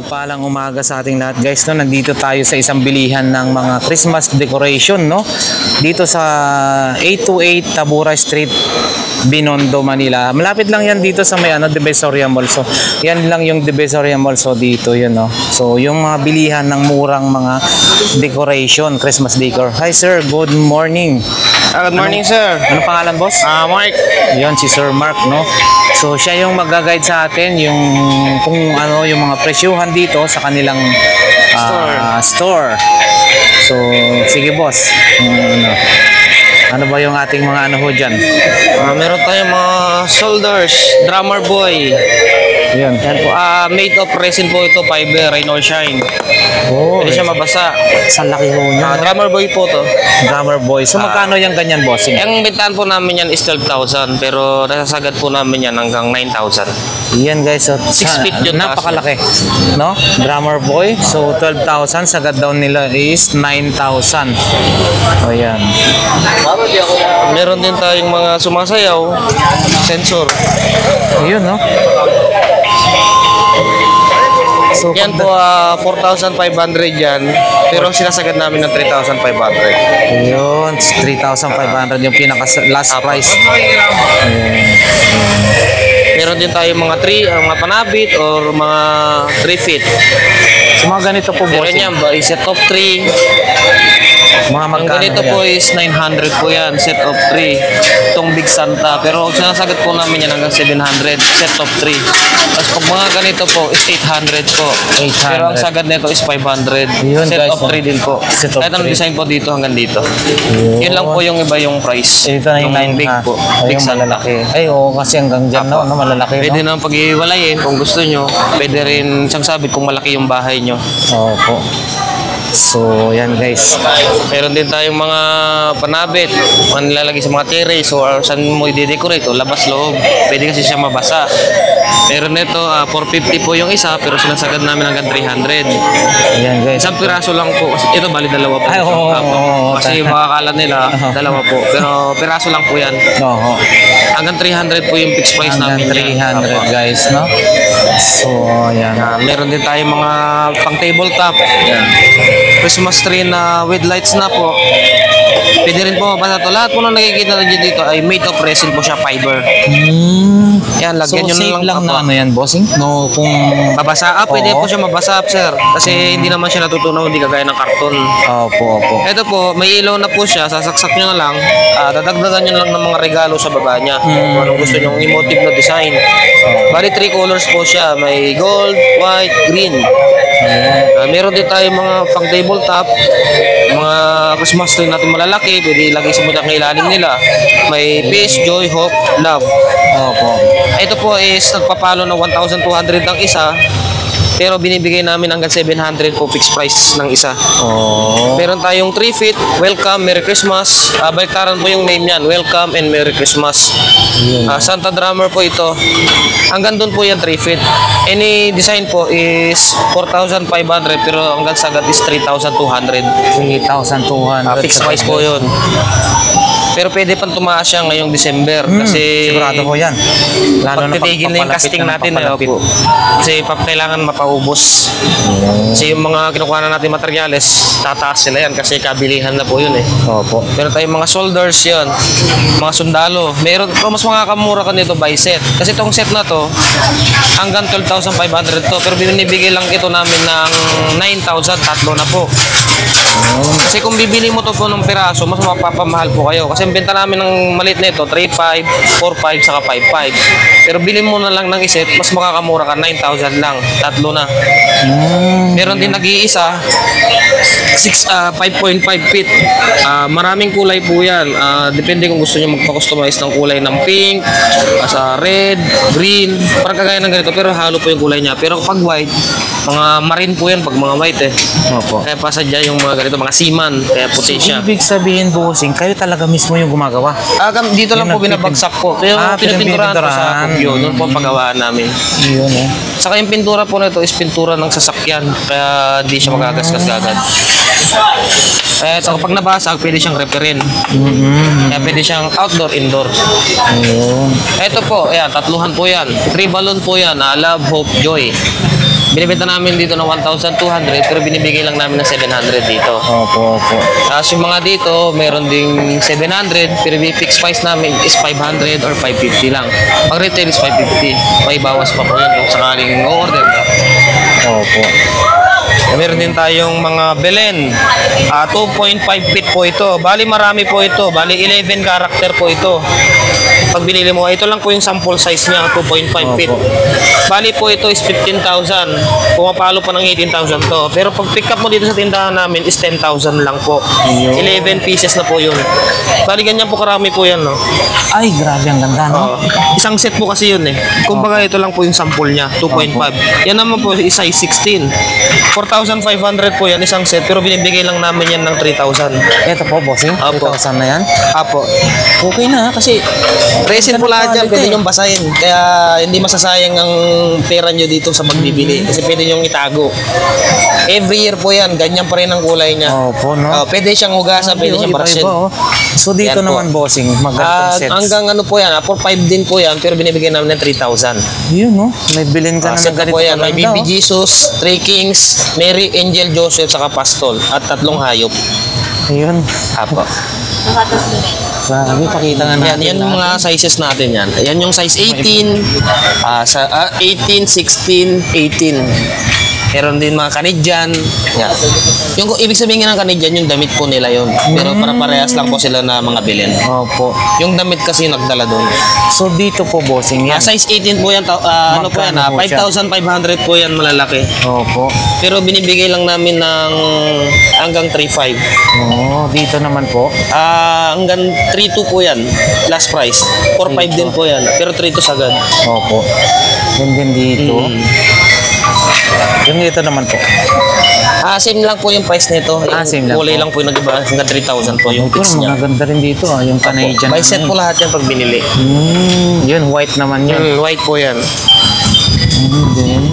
Mapagpalang umaga sa ating lahat guys, no? Nandito tayo sa isang bilihan ng mga Christmas decoration, no? Dito sa 828 Tabura Street, Binondo, Manila. Malapit lang yan dito sa may Divisoria Mall. So, yan lang yung Divisoria Mall. So, dito yun, no? So, yung mga bilihan ng murang mga decoration, Christmas decor. Hi sir, good morning. Good morning, sir. Ano pangalan, boss? Mark. Yan, si Sir Mark, no? So, siya yung mag-guide sa atin yung kung ano yung mga presyuhan dito sa kanilang store. So, sige, boss. Ano ba yung ating mga ano ho dyan? Meron tayong mga shoulders, drummer boy. Yan. Yan po, made of resin po ito, fiber, rain or shine. Oh, Pwede siya mabasa. sa laki ho niya. Drummer boy po to. Drummer boy. So, magkano yung ganyan, boss? Ang bentahan po namin yan is 12,000, pero nasasagad po namin yan hanggang 9,000. Yan guys, so 6 feet yun. napakalaki, no? Drummer boy, so 12,000, sagad daw nila is 9,000. O yan. Meron din tayong mga sumasayaw, sensor. Ayun, no? So, Yan po, 4,500 yan, pero sinasagad namin ng 3,500. Ayun, 3,500 yung pinaka last price. Meron din tayo mga mga panabit or mga 3 feet. So, mga ganito po, boss. Meron yan, set of 3. Mga Ang magkano ganito yan? po is 900 po yan, set of 3. Itong Big Santa. Pero sinasagot po namin yan hanggang 700, set of 3. Tapos pag mga ganito po is 800 po. 800. Pero ang sagad nito is 500. Yun, Set guys, of 3 din po. Set of Kahit anong 3. design po dito hanggang dito. Yun lang po yung iba yung price. Ito na yung 9 big po. Ay, Big yung Santa. malalaki. Ay, oo, kasi hanggang dyan, no? Malalaki, Pwede no? naman pag-iwalayin kung gusto nyo. Pwede rin siyang sabit kung malaki yung bahay nyo. Opo. So, yan guys. Meron din tayong mga panabit, mga nilalagay sa mga terrace or saan mo i-decorate o labas loob. Pwede kasi siya mabasa. Meron nito, 450 po yung isa, pero sinasagad namin hanggang 300. Yan guys. Isang piraso lang po. Ito, bali dalawa po. Ay, oo, Apo. oo. Kasi makakala nila, dalawa po. Pero piraso lang po yan. Oo. Hanggang 300 po yung fixed price Hanggang namin. 300 Apo. guys, no? So, yan. Meron din tayong mga pang tabletop. Christmas tree na with lights na po. Pwede rin po mabasa to. Lahat po na nakikita nyo dito ay made of resin po siya, fiber. Yan, lagyan nyo So, safe lang po. na ano yan, bossing? No, kung... Mabasa? Pwede Oo. po siya mabasa, sir. Kasi hindi naman siya natutunaw, hindi kagaya ng karton. Opo, opo. Ito po, may ilaw na po siya. Sasaksak nyo na lang. Dadagdagan nyo lang ng mga regalo sa baba niya. Kung anong gusto nyo, emotive na design. Bali, 3 colors po siya. May gold, white, green. Meron din tayo mga pang tabletop, mga Christmas tree natin malalaki, pwede ilagay sa mudang ilalim nila. May peace, joy, hope, love. Opo. Ito po is nagpapalo ng 1,200 ng isa, pero binibigay namin hanggang 700 po fixed price ng isa. Oh. Meron tayong 3 feet, welcome, Merry Christmas. Baliktaran po yung name niyan, welcome and Merry Christmas. Santa Drummer po ito. Hanggang doon po yan 3 feet. Any design po is 4,500 pero hanggang sagad is 3,200. 3,200. Fixed price po yun. Pero pwede pang tumaas siya ngayong December kasi sigurado po yan. Lalo na pagtitigil na yung papalapit casting na natin. papalapit. Po. Kasi kailangan mapaubos. Kasi yung mga kinukuha na natin materyales, tataas sila yan kasi kabilihan na po yun eh. Opo. Meron tayong mga shoulders yun, mga sundalo. Meron po, mas makakamura ka nito by set. Kasi itong set na to, hanggang 12,500 to. Pero binibigay lang ito namin ng 9,000, tatlo na po. Kasi kung bibili mo to po ng piraso, mas mapapamahal po kayo. Kasi ang benta namin ng maliit na ito, 3,500, 4,500, saka 5,500. Pero bilhin mo na lang ng iset, mas makakamura ka, 9,000 lang. Tatlo na. Meron din nag-iisa, 5.5 feet. Maraming kulay po yan. Depende kung gusto nyo magpa-customize ng kulay ng pink, sa red, green, parang kagaya ng ganito. Pero halo po yung kulay niya. Pero pag white, mga marine po yan pag mga white eh. Opo. Kaya pasadya yung mga ganito, mga seaman, kaya puti siya. Ibig sabihin, bossing, kayo talaga mismo yung gumagawa. Dito lang Yung po binabagsak po. Pero pinipinturahan po sa Kugyo. Doon po ang paggawaan namin. Yun eh. Saka yung pintura po nito is pintura ng sasakyan. Kaya di siya magagasgas-gagad. So kapag nabasag, pwede siyang reparin. Kaya pwede siyang outdoor, indoor. Ito po, ayan, tatluhan po yan. 3 balloon po yan. Love, hope, joy. Binibenta namin dito ng 1,200 pero binibigay lang namin ng 700 dito. Opo, opo. Tapos yung mga dito, meron ding 700 pero yung fixed price namin is 500 or 550 lang. Pag retail is 550. May bawas pa po yun kung sakaling order ka. Opo. Meron din tayong mga Belen. 2.5 feet po ito. Bali marami po ito. Bali 11 character po ito. Pag binili mo, ito lang po yung sample size niya, 2.5 feet. Bali po ito is 15,000. Pumapalo pa ng 18,000 to. Pero pag pick up mo dito sa tindahan namin is 10,000 lang po. 11 pieces na po yun. Bali ganyan po karami po yan, no? Ay, grabe, ang ganda, no? Isang set po kasi yun eh. Kumbaga ito lang po yung sample niya, 2.5. Yan naman po is size 16. 4,500 po yan isang set pero binibigay lang namin yan ng 3,000. Ito po, bossing. Apo. 2,000 na yan. Apo. Okay na, kasi Resin po lahat yan, pwede nyong basahin. Kaya hindi masasayang ang pera nyo dito sa pagbibili. Kasi pwede nyong itago. Every year po yan, ganyan pa rin ang kulay niya. Opo, no? Pwede siyang hugasan, pwede siyang brushin. Iba-iba, oh. So dito Yan po. naman, bossing, magandang sets. Hanggang ano po yan, 4-5 din po yan, pero binibigay namin ng 3,000. Yun, no? May bilhin ka na Set ng na ganito po yan, may kalanda, Baby Jesus, 3 Kings, Mary, Angel, Joseph, saka Pastol. At 3 hayop. Ayun. Apo. Grabe, pakita nga natin. Yan yung mga sizes natin yan. Yan yung size 18, 18, 16, 18. Meron din mga Canadian. Yan. Yung ibig sabihin ng Canadian, yung damit po nila yon. Pero para parehas lang po sila na mga bilhin. Opo. Yung damit kasi yung nagdala doon. So dito po, bossing, yan. Size 18 po yan. Ano po yan? Magkano po siya? 5,500 po yan malalaki. Opo. Pero binibigay lang namin ng hanggang 3,500. Oo, dito naman po. Hanggang 3,200 po yan. Last price. 4,500 din po yan. Pero 3,200 sagad. Opo. Yun din dito. Yung dito naman po. Same lang po yung price nito. Yung Same lang kulay po. lang po yung nag-iba. Hanggang 3,000 po yung Pero fix niya. magaganda rin dito, yung Canadian. By set po lahat yan pag binili. Yun, white naman yun. White po yan. Then,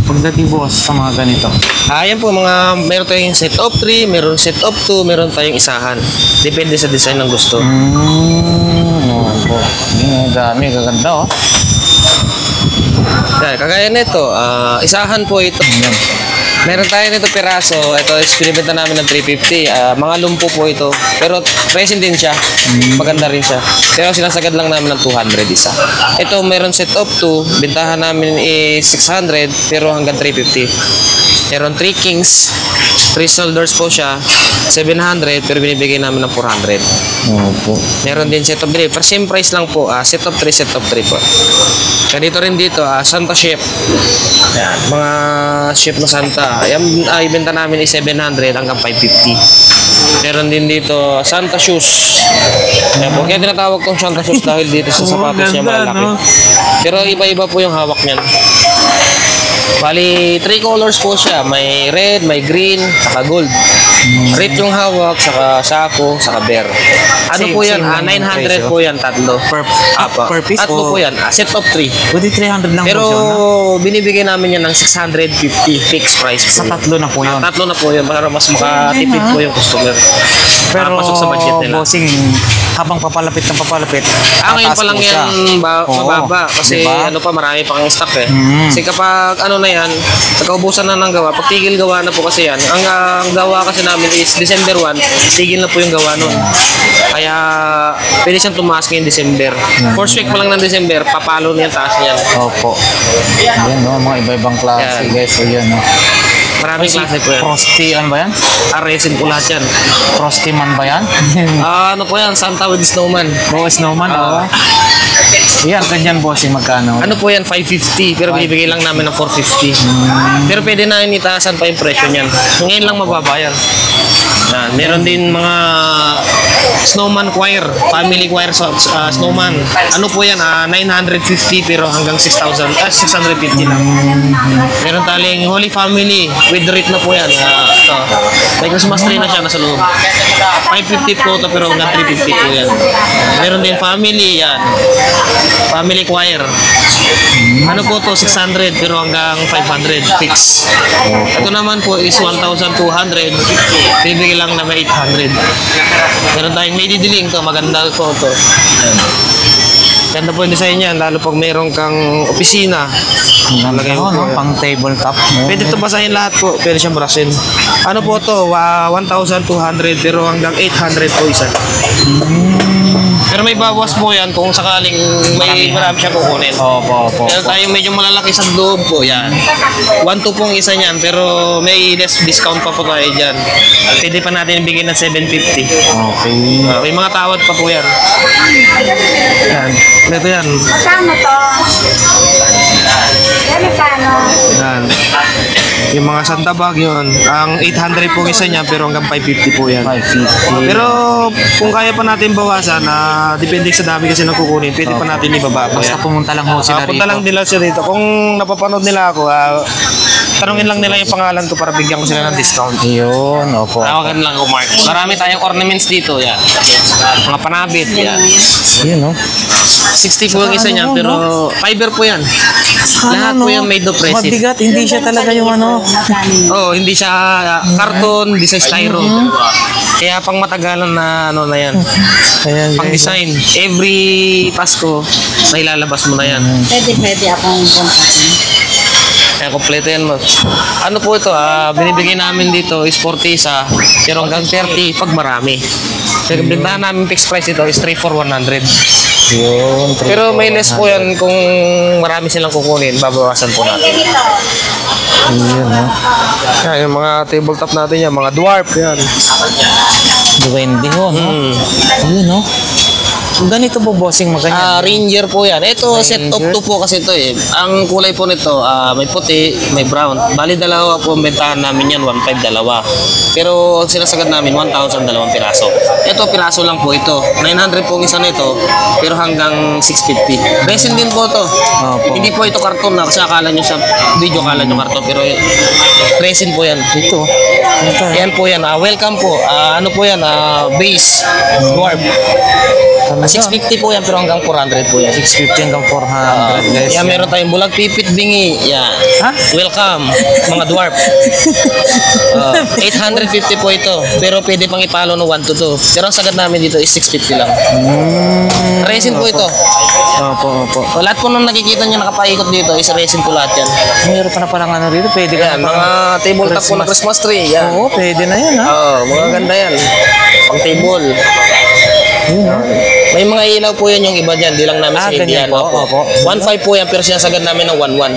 pagdating boss sa mga ganito. Yan po mga, meron tayong set of 3, meron set of 2, meron tayong isahan. Depende sa design ng gusto. Opo. Yung dami, gaganda, oh. Kagaya nito, isahan po ito. Meron tayo nito piraso. Ito is pinibenta namin ng 350. Mga lumpo po ito. Pero resin din siya. Maganda rin siya. Pero sinasagad lang namin ng 200 isa. Ito meron set of 2. Bintahan namin is 600 pero hanggang 350. Meron 3 kings. 3 shoulders po siya. 700 pero binibigay namin ng 400. Opo. Meron din set of 3. Per same price lang po. Set of 3, set of 3 po. Kaya dito rin dito, Santa Chef. Yan, mga chef na Santa. Yan, ibenta namin is 700 hanggang 550. Meron din dito, Santa Shoes. Yan po. Kaya tinatawag tong Santa Shoes dahil dito sa sapatos niya malaki. no? Pero iba-iba po yung hawak niyan. Bali, 3 colors po siya. May red, may green, saka gold. Red yung hawak, saka sako, saka bear. Ano Same- po yan? same lang yung 900 presyo? po yan, tatlo. Per piece Tatlo o- po yan. Set of 3. Pwede 300 lang Pero po siya, no? binibigay namin yan ng 650 fixed price po. Sa tatlo na po yun. Tatlo na po yun para mas makatipid po yung customer. Pero, Pasok sa budget nila. bossing, habang papalapit ng papalapit, Ngayon tataas pa lang po siya. yan Oo. mababa kasi Diba? ano pa marami pang stock eh. Mm. Kasi kapag ano na yan, nagkaubusan na ng gawa, pag tigil gawa na po kasi yan. Ang gawa kasi namin is December 1, tigil na po yung gawa nun. Kaya pwede siyang tumaas ngayong December. First week pa lang ng December, papalo na yung taas niyan. Opo. Ayan, no? Mga iba-ibang klase, Yan. guys. So, yan, no? Maraming klase po yan. Frosty, ano ba yan? Resin po lahat yan. Frosty man ba yan? Ano po yan? Santa with snowman. Oo, snowman, oo. Yan, ganyan, bossing, magkano? Ano po yan? 550. Pero binibigay lang namin ng 450. Pero pwede na itaasan pa yung presyo niyan. Ngayon lang mababa yan. Meron din mga snowman choir. Family choir snowman. Ano po yan? 950 pero hanggang 650 lang. Meron taling Holy Family with wreath na po yan. Ito. May Christmas tree na siya nasa loob. 550 po ito pero hanggang 350 po yan. Meron din family yan. Family choir. Ano po to 600 pero hanggang 500 fix. Ito naman po is 1,200. Bibigay lang na may 800. Meron tayong Lady Diling to, maganda po to. Ganda po yung design niyan, lalo pag mayroon kang opisina. Lagay mo po yan. Pang tabletop. Pwede ito basahin lahat po, pwede siyang brasin. Ano po to, 1,200 pero hanggang 800 po isa. Pero may bawas po yan kung sakaling marami siya kukunin. Opo. Meron tayong medyo malalaki sa loob po, yan. 1,200 pong isa niyan, pero may less discount pa po tayo dyan. Pwede pa natin ibigay ng 750. Okay. May mga tawad pa po yan. Yan. Ito yan. Magkano to? Magkano? Yan. Yung mga sandabag yun. Ang 800 po isa niya, pero hanggang 550 po yan. 550. Pero kung kaya pa natin bawasan, depende sa dami kasi nakukunin, pwede pa natin ibaba po Basta yan. pumunta lang ho sila rito. Punta lang nila siya dito. Kung napapanood nila ako, tanungin lang nila yung pangalan ko para bigyan ko sila ng discount. Yun, opo. Tawagan lang ko, Mark. Marami tayong ornaments dito, yan. Mga panabit, yan. Yun, no? 60 po yung isa niyan, pero fiber po yan. Lahat po yan made of resin. Mabigat, hindi siya talaga yung ano. Oh, hindi siya karton, hindi siya styro. Kaya pang matagalan na ano na yan. Ayan, Pang guys. design. Every Pasko, may lalabas mo na yan. Pwede akong kontakin. Kaya kompleto yan mo. Ano po ito, binibigay namin dito is 40 isa, pero hanggang 30 pag marami. Kaya bintahan namin fixed price ito is 3 for 100. Yun. Pero may less po yan kung marami silang kukunin, babawasan po natin. Yun, no? Yan, yung mga tabletop natin yan, mga dwarf yan. Duwende ho, no? Yun, no? Ganito po, bossing, maganda. Ranger po yan. Ito, set of 2 po kasi ito eh. Ang kulay po nito, may puti, may brown. Bali, dalawa po ang bentahan namin yan, 1.5 dalawa. Pero ang sinasagad namin, 1,000 dalawang piraso. Ito, piraso lang po ito. 900 po ang isa nito, pero hanggang 650. Resin din po ito. Opo. Hindi po ito karton na, kasi akala nyo sa video, akala nyo karton, pero resin po yan. Ito. Ito. Yan po yan. Welcome po. Ano po yan? Base. Dwarf. 650 po yan pero hanggang 400 po yan. 650 hanggang 400, guys. Yan, meron tayong bulag pipit bingi. Yan. Ha? Welcome, mga dwarf. 850 po ito. Pero pwede pang ipalo no 1 to 2. Pero ang sagad namin dito is 650 lang. Resin po ito. Opo. So, lahat po nung nakikita nyo nakapaikot dito is resin po lahat yan. Mayroon pa na palang ano rito. Pwede ka Yan, mga tabletop po na Christmas tree. Yan. Oo, pwede na yan, ha? Mga ganda yan. Pang table. Yun, ha? May mga ilaw po yan yung iba dyan, di lang namin ganyan sinigyan. po, opo. 1.5 po yan, pero sinasagad namin ng 1.1. Yun,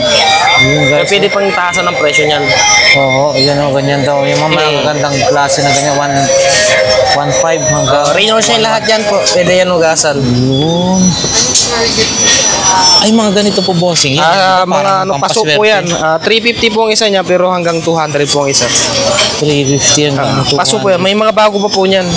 Pero guys. pwede pang taasan ng presyo niyan. Oo, yan o, ganyan daw. Yung mga magandang klase na ganyan, 1.5 hanggang... Rain or shine lahat yan po, pwede yan hugasan. Yun. Ay, mga ganito po, bossing. Yan, Mga ano, paso po yan. 350 po ang isa niya, pero hanggang 200 po ang isa. 350 hanggang 200. Paso po yan, may mga bago pa po niyan.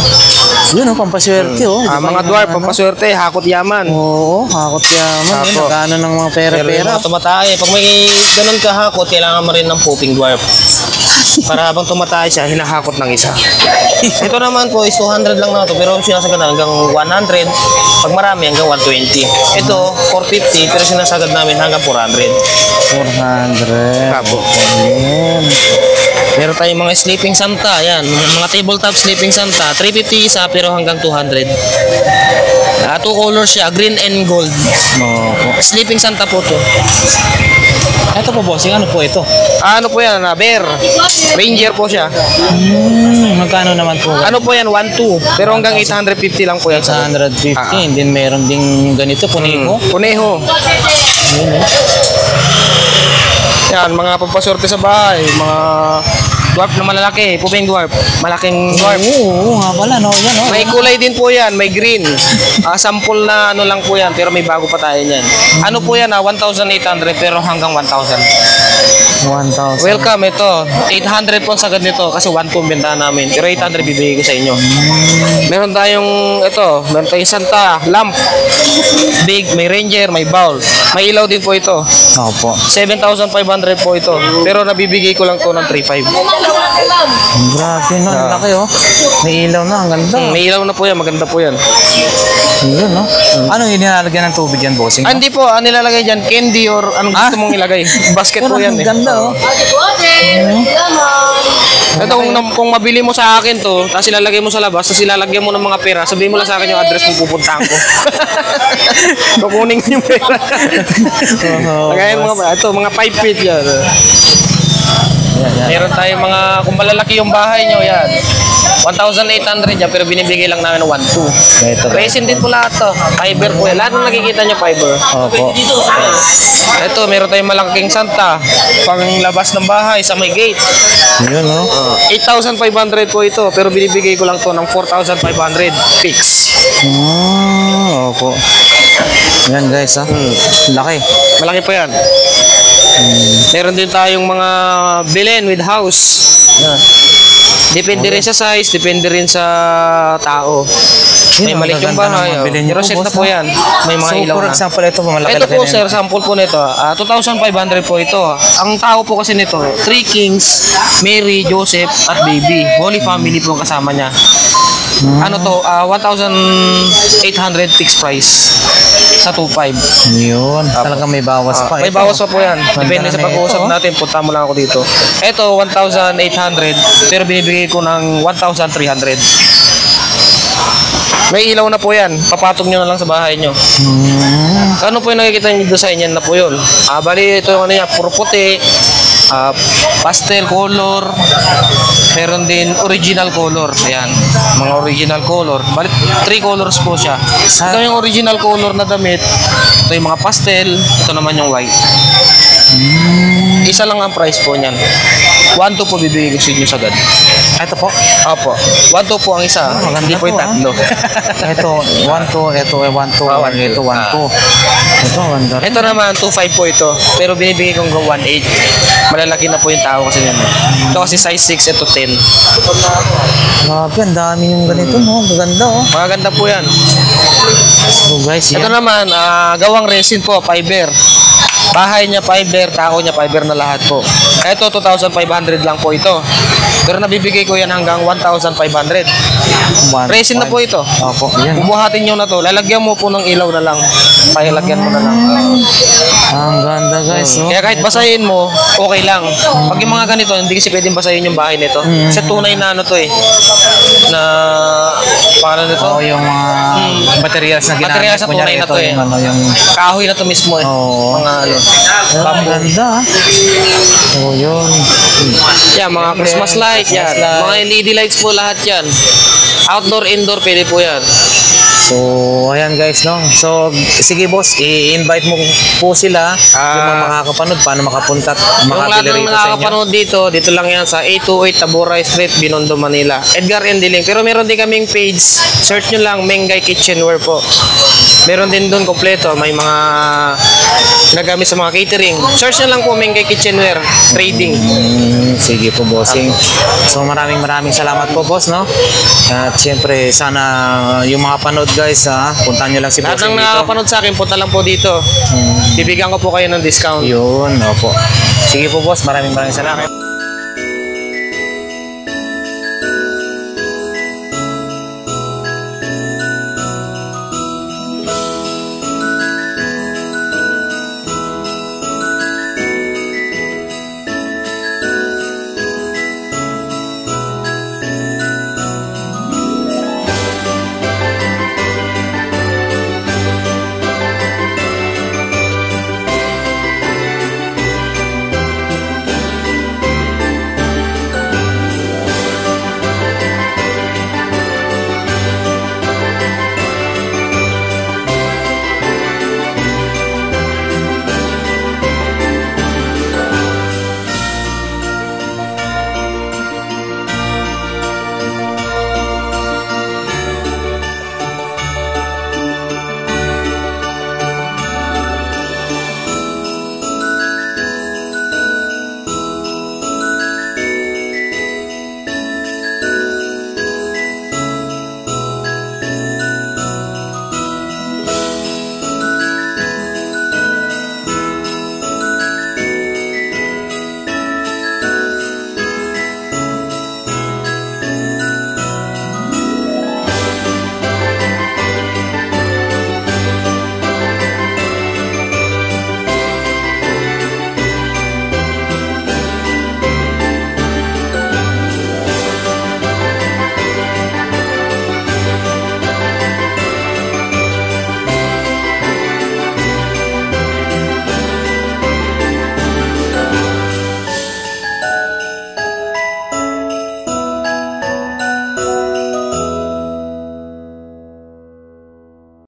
Yun, oh, pampaswerte, oh. Di ba Mga yung dwarf, ano? pampaswerte, hakot yaman. Oo, hakot yaman. Yun, Apo. nagano ng mga Pero yung pera-pera. mga tumatay, pag may ganun ka hakot, kailangan mo rin ng pooping dwarf. Para habang tumatay siya, hinahakot ng isa. Ito naman po is 200 lang na ito, pero sinasagad na hanggang 100. Pag marami, hanggang 120. Ito, 450, pero sinasagad namin hanggang 400. 400. Apo. Yun. Meron tayong mga sleeping santa, yan. Mga tabletop sleeping santa, 350 isa, pero hanggang 200. Two colors siya, green and gold. Opo. Sleeping santa po to. Ito po, bossing. Ano po ito? Ano po yan? Bear. Ranger po siya. Magkano naman po? Ano po yan? 1.2. Pero hanggang 850 lang po yan. 150. Then meron ding ganito, puneho. Kuneho. Yan, mga pampasorte sa bahay. Mga dwarf na malalaki. Puping dwarf. Malaking dwarf. Oo, nga pala, no? Yan, oh. May kulay din po yan. May green. Sample na ano lang po yan. Pero may bago pa tayo yan. Ano po yan? 1,800 pero hanggang 1,000. 1,000. Welcome, ito. 800 po ang sagad nito kasi 1 po ang bentahan namin. Pero 800 bibigay ko sa inyo. Meron tayong meron tayong Santa, lamp, big, may Ranger, may bowl. May ilaw din po ito. Opo. 7,500 po ito. Pero nabibigay ko lang to ng 3,500. Grabe, no? Ang laki, oh. May ilaw na, ang ganda. May ilaw na po yan, maganda po yan. Yun, no? Anong inilalagyan ng tubig yan, bossing? Hindi po, ang nilalagay dyan, candy or anong gusto mong ilagay. Basket po yan Ang eh. ganda, oh. Ito, kung mabili mo sa akin to, tapos ilalagay mo sa labas, tapos ilalagyan mo ng mga pera, sabihin mo lang sa akin yung address kung pupuntahan ko. Kukunin ko yung pera. Lagayan mo nga, ito, mga 5 feet yan. Meron tayong mga, kung malalaki yung bahay nyo, yan. 1,800 yan, pero binibigay lang namin ng 1,200. Ito, guys. Resin din po lahat to. Fiber po yan. Lahat ng nakikita nyo, fiber. Opo. Ito, meron tayong malaking Santa. Pang labas ng bahay sa may gate. Yun, no? 8,500 po ito, pero binibigay ko lang to ng 4,500 fix. Opo. Yan, guys, ha? Laki. Malaki po yan. Meron din tayong mga bilhin with house. Depende rin sa size, depende rin sa tao. May Yun, maliit yung maganda bahay. ng mga bilhin niyo Pero po, set na boss, po no? yan. May mga So, ilaw for na. example, ito po, malaki Ito po sir, sample po nito. 2,500 po ito. Ang tao po kasi nito, 3 kings, Mary, Joseph, at baby. Holy family po ang kasama niya. Ano to, 1,800 fixed price sa 2,500. Yun. Talagang may bawas pa. May Ito. bawas pa po yan. Depende Ganda sa na pag-uusap ito, oh. natin, punta mo lang ako dito. Ito, 1,800, pero binibigay ko ng 1,300. May ilaw na po yan. Papatong nyo na lang sa bahay nyo. Ano po yung nakikita nyo design yan na po yun? Bali, ito yung ano yan, puro puti, pastel color, meron din original color. Ayan, mga original color. Bali, 3 colors po siya. Ito yung original color na damit. Ito yung mga pastel. Ito naman yung white. Isa lang ang price po niyan. 1,2 po bibigay ko sa inyo sagad. Ito po. Opo. 1,2 po ang isa. Maganda Hindi po yung to, tatlo. Ito, 1-2. Ito, 1-2. Ito, 1-2. Ito, ganda. Ito naman, 2,500 po ito. Pero binibigay kong 1,800. Malalaki na po yung tao kasi yan. Ito kasi size 6, ito 10. Grabe, ang dami yung ganito, no? Maganda, oh. Magaganda po yan. So, guys, Ito yan. naman, gawang resin po, fiber. Bahay niya fiber, tao niya fiber na lahat po. Ito, 2,500 lang po ito. Pero nabibigay ko yan hanggang 1,500. Resin na po ito. Opo, yan. Bubuhatin nyo na to. Lalagyan mo po ng ilaw na lang. Pakilagyan mo na lang. Ang ganda, guys, no? Kaya kahit basahin mo, okay lang. Pag yung mga ganito, hindi kasi pwedeng basahin yung bahay nito. Kasi tunay na ano to eh. Na, para nito. Oo, yung mga materials na ginamit. Materials na tunay na Kunyari, to eh. Yung, ano, yung... Kahoy na to mismo eh. Oo. Mga ano. Ang ganda, ah. Oh, yun. Yan, mga Christmas light yan. Mga LED lights po lahat yan. Outdoor, indoor, pwede po yan. So, ayan guys, no? So, sige boss, i-invite mo po sila, yung mga makakapanood, paano makapunta at Yung lahat makabili ng rito sa inyo. nakakapanood dito lang yan sa 828 Taburay Street, Binondo, Manila. Edgar Endiling. Pero meron din kaming page. Search nyo lang, Mengay Kitchenware po. Meron din doon kompleto. May mga nagamit sa mga catering. Search nyo lang po, Mengay Kitchenware Trading. Sige po, bossing. So, maraming salamat po, boss, no? At syempre, sana yung mga panood guys, puntahan nyo lang si Lahat bossing ng dito. nakakapanood sa akin, punta lang po dito. Bibigyan ko po kayo ng discount. Yun, opo. Sige po, boss, maraming salamat.